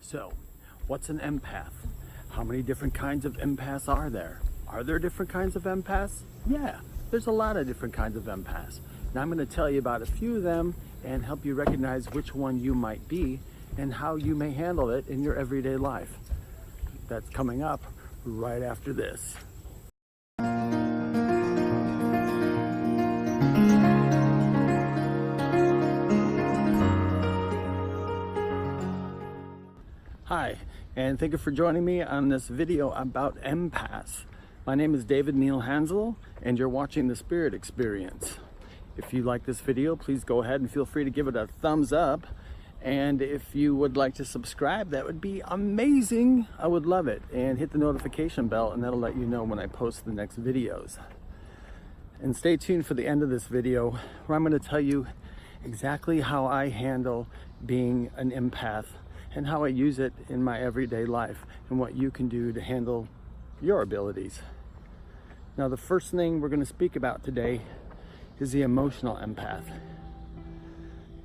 So, what's an empath? How many different kinds of empaths are there? Are there different kinds of empaths? Yeah, there's a lot of different kinds of empaths. And I'm going to tell you about a few of them and help you recognize which one you might be and how you may handle it in your everyday life. That's coming up right after this. Hi, and thank you for joining me on this video about empaths. My name is Davidhanzel, and you're watching The Spirit Experience. If you like this video, please go ahead and feel free to give it a thumbs up. And if you would like to subscribe, that would be amazing. I would love it. And hit the notification bell, and that'll let you know when I post the next videos. And stay tuned for the end of this video, where I'm going to tell you exactly how I handle being an empath and how I use it in my everyday life and what you can do to handle your abilities. Now, the first thing we're going to speak about today is the emotional empath.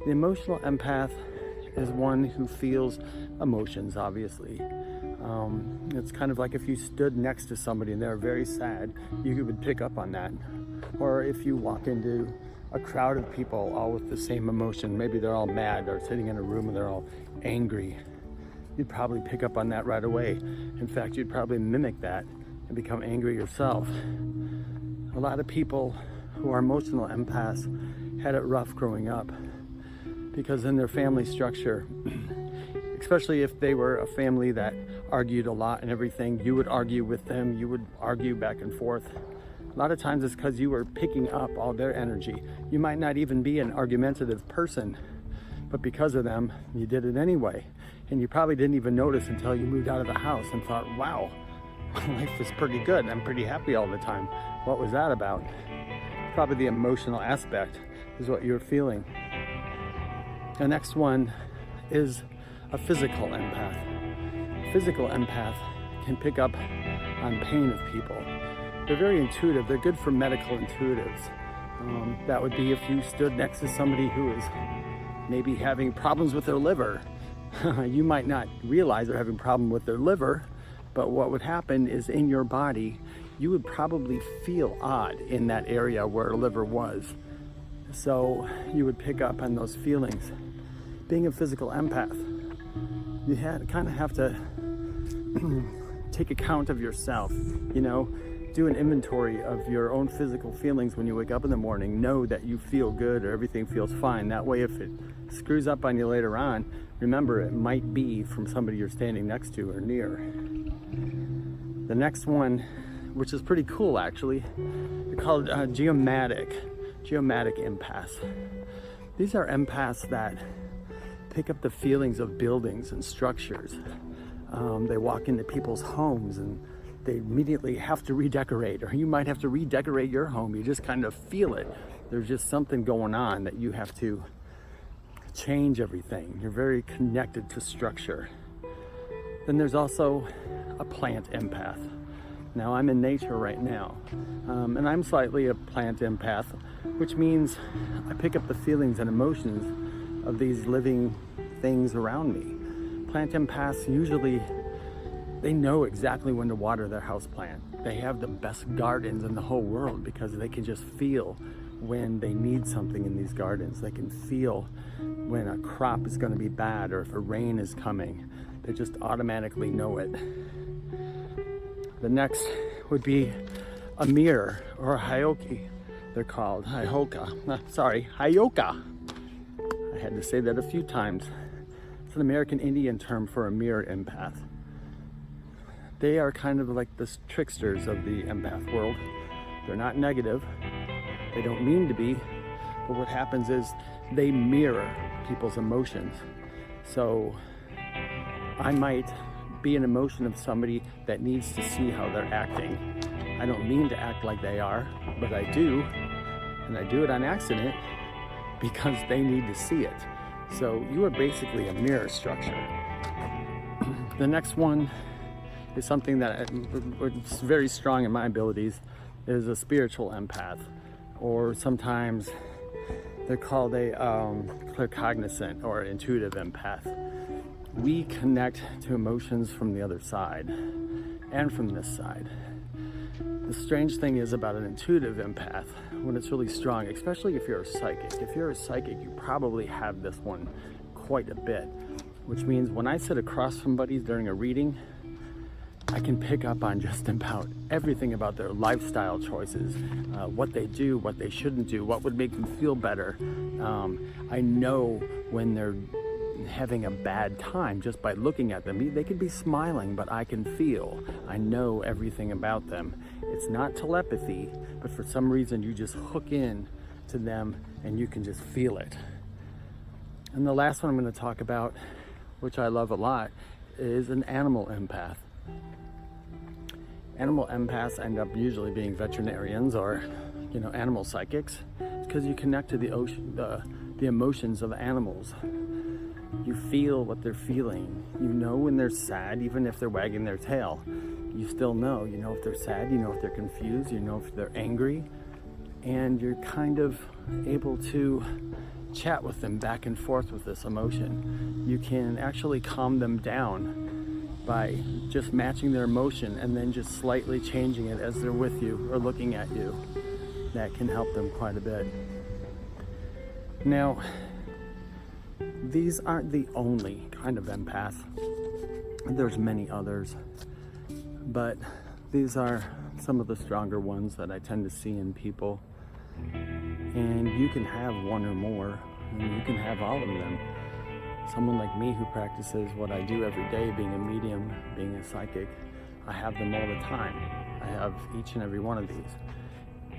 The emotional empath is one who feels emotions, obviously. It's kind of like if you stood next to somebody and they're very sad, you would pick up on that. Or if you walk into a crowd of people all with the same emotion, maybe they're all mad or sitting in a room and they're all angry, you'd probably pick up on that right away. In fact, you'd probably mimic that and become angry yourself. A lot of people who are emotional empaths had it rough growing up because in their family structure, especially if they were a family that argued a lot and everything, you would argue with them, you would argue back and forth. A lot of times it's because you were picking up all their energy. You might not even be an argumentative person, but because of them, you did it anyway. And you probably didn't even notice until you moved out of the house and thought, wow, life is pretty good. I'm pretty happy all the time. What was that about? Probably the emotional aspect is what you're feeling. The next one is a physical empath. A physical empath can pick up on pain of people. They're very intuitive. They're good for medical intuitives. That would be if you stood next to somebody who is maybe having problems with their liver. You might not realize they're having a problem with their liver, but what would happen is in your body, you would probably feel odd in that area where a liver was. So you would pick up on those feelings. Being a physical empath, you kind of have to take account of yourself, do an inventory of your own physical feelings when you wake up in the morning. Know that you feel good or everything feels fine. That way, if it screws up on you later on, remember it might be from somebody you're standing next to or near. The next one, which is pretty cool actually, they're called geomatic empaths. These are empaths that pick up the feelings of buildings and structures. They walk into people's homes and they immediately have to redecorate, or you might have to redecorate your home. You just kind of feel it. There's just something going on that you have to change everything. You're very connected to structure. Then there's also a plant empath. Now, I'm in nature right now, and I'm slightly a plant empath, which means I pick up the feelings and emotions of these living things around me. Plant empaths usually, they know exactly when to water their houseplant. They have the best gardens in the whole world because they can just feel when they need something in these gardens. They can feel when a crop is going to be bad or if a rain is coming. They just automatically know it. The next would be a mirror or a hyoki. They're called hyoka. Hyoka. I had to say that a few times. It's an American Indian term for a mirror empath. They are kind of like the tricksters of the empath world. They're not negative. They don't mean to be. But what happens is they mirror people's emotions. So I might be an emotion of somebody that needs to see how they're acting. I don't mean to act like they are, but I do. And I do it on accident because they need to see it. So you are basically a mirror structure. The next one is something that is very strong in my abilities, is a spiritual empath, or sometimes they're called a claircognizant or intuitive empath. we connect to emotions from the other side and from this side. The strange thing is about an intuitive empath, when it's really strong, especially if you're a psychic. If you're a psychic, you probably have this one quite a bit, which means when I sit across from somebody during a reading, I can pick up on just about everything about their lifestyle choices, what they do, what they shouldn't do, what would make them feel better. I know when they're having a bad time just by looking at them. They could be smiling, but I can feel. I know everything about them. It's not telepathy, but for some reason you just hook in to them and you can just feel it. And the last one I'm going to talk about, which I love a lot, is an animal empath. Animal empaths end up usually being veterinarians or, animal psychics, because you connect to the emotions of animals. You feel what they're feeling. You know when they're sad, even if they're wagging their tail. You still know. You know if they're sad, you know if they're confused, you know if they're angry, and you're kind of able to chat with them back and forth with this emotion. You can actually calm them down by just matching their emotion and then just slightly changing it as they're with you or looking at you. That can help them quite a bit. Now, these aren't the only kind of empath. There's many others, but these are some of the stronger ones that I tend to see in people. And you can have one or more, and you can have all of them. Someone like me who practices what I do every day, being a medium, being a psychic, I have them all the time. I have each and every one of these.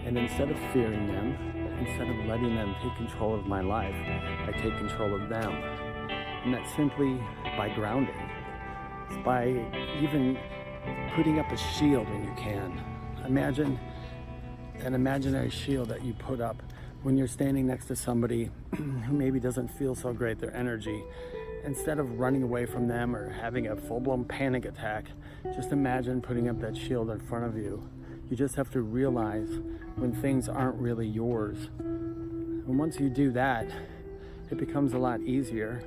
And instead of fearing them, instead of letting them take control of my life, I take control of them. And that's simply by grounding. It's by even putting up a shield when you can. Imagine an imaginary shield that you put up when you're standing next to somebody who maybe doesn't feel so great, their energy. Instead of running away from them or having a full-blown panic attack, just imagine putting up that shield in front of you. You just have to realize when things aren't really yours. And once you do that, it becomes a lot easier.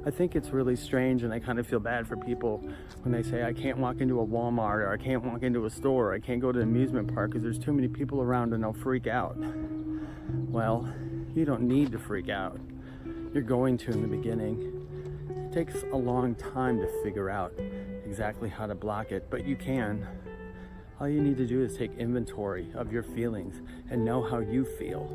I think it's really strange, and I kind of feel bad for people when they say, I can't walk into a Walmart, or I can't walk into a store, or I can't go to an amusement park because there's too many people around and I'll freak out. Well, you don't need to freak out. You're going to in the beginning. It takes a long time to figure out exactly how to block it, but you can. All you need to do is take inventory of your feelings and know how you feel.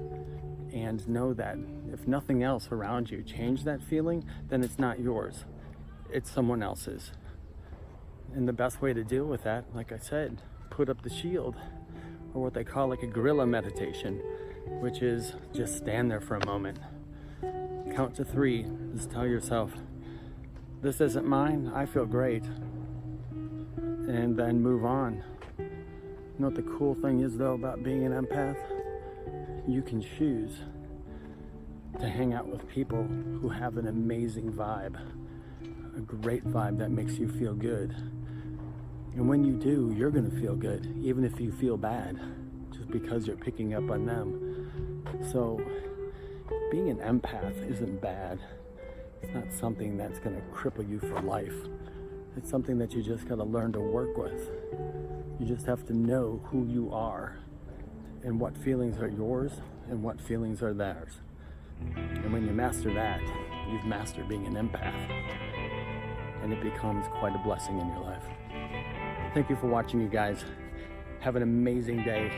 And know that if nothing else around you changed that feeling, then it's not yours. It's someone else's. And the best way to deal with that, like I said, put up the shield, or what they call like a gorilla meditation, which is just stand there for a moment. Count to 3. Just tell yourself, this isn't mine, I feel great. And then move on. You know what the cool thing is though about being an empath? You can choose to hang out with people who have an amazing vibe, a great vibe that makes you feel good. And when you do, you're going to feel good, even if you feel bad, just because you're picking up on them. So being an empath isn't bad. It's not something that's going to cripple you for life. It's something that you just got to learn to work with. You just have to know who you are and what feelings are yours and what feelings are theirs. And when you master that, you've mastered being an empath. And it becomes quite a blessing in your life. Thank you for watching, you guys. Have an amazing day.